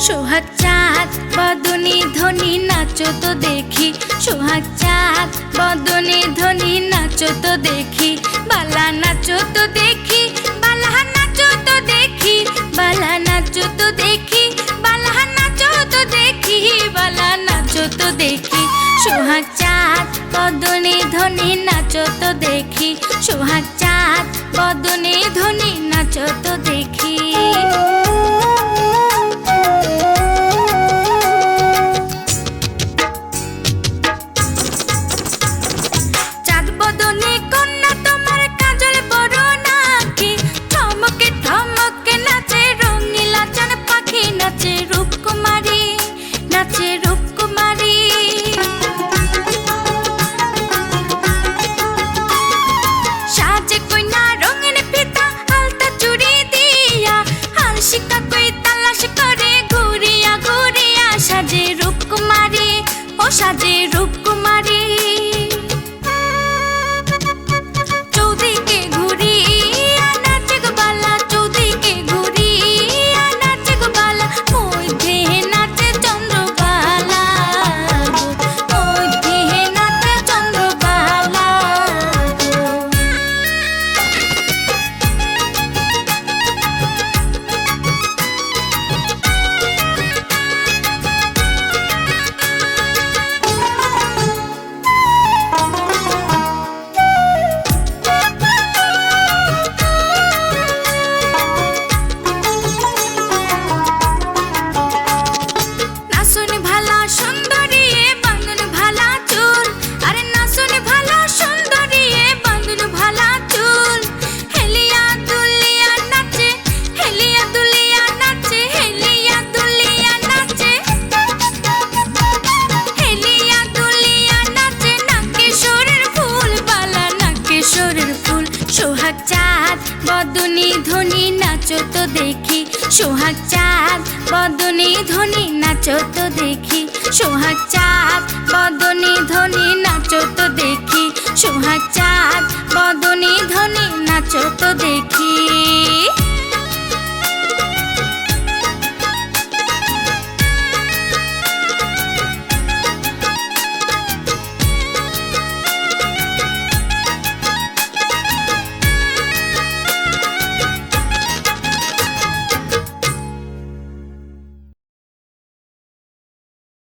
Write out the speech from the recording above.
সোহাগ চাঁদ বদনে ধ্বনি নাচো তো দেখি, সোহাগ চাঁদ বদনে ধ্বনি নাচো তো দেখি, বালা নাচো তো দেখি, বালা নাচো তো দেখি, বালা নাচো তো দেখি, বালা নাচো তো দেখি, বালা নাচো তো দেখি। সোহাগ চাঁদ বদনে ধ্বনি নাচো তো দেখি, সোহাগ চাঁদ বদনে ধ্বনি নাচো তো দেখি। সাজে রূপকুমারী চৌদিকে ঘুরি নাচে গো বালা, চৌদিকে ঘুরি নাচে গো বালা, মধ্যে নাচে চন্দ্রবালা, মধ্যে নাচে চন্দ্রবালা। সোহাগ চাঁদ বদনে ধ্বনি নাচো তো দেখি, সোহাগ চাঁদ বদনে ধ্বনি নাচো তো দেখি, সোহাগ চাঁদ বদনে ধ্বনি নাচো তো দেখি, সোহাগ চাঁদ বদনে ধ্বনি নাচো তো দেখি।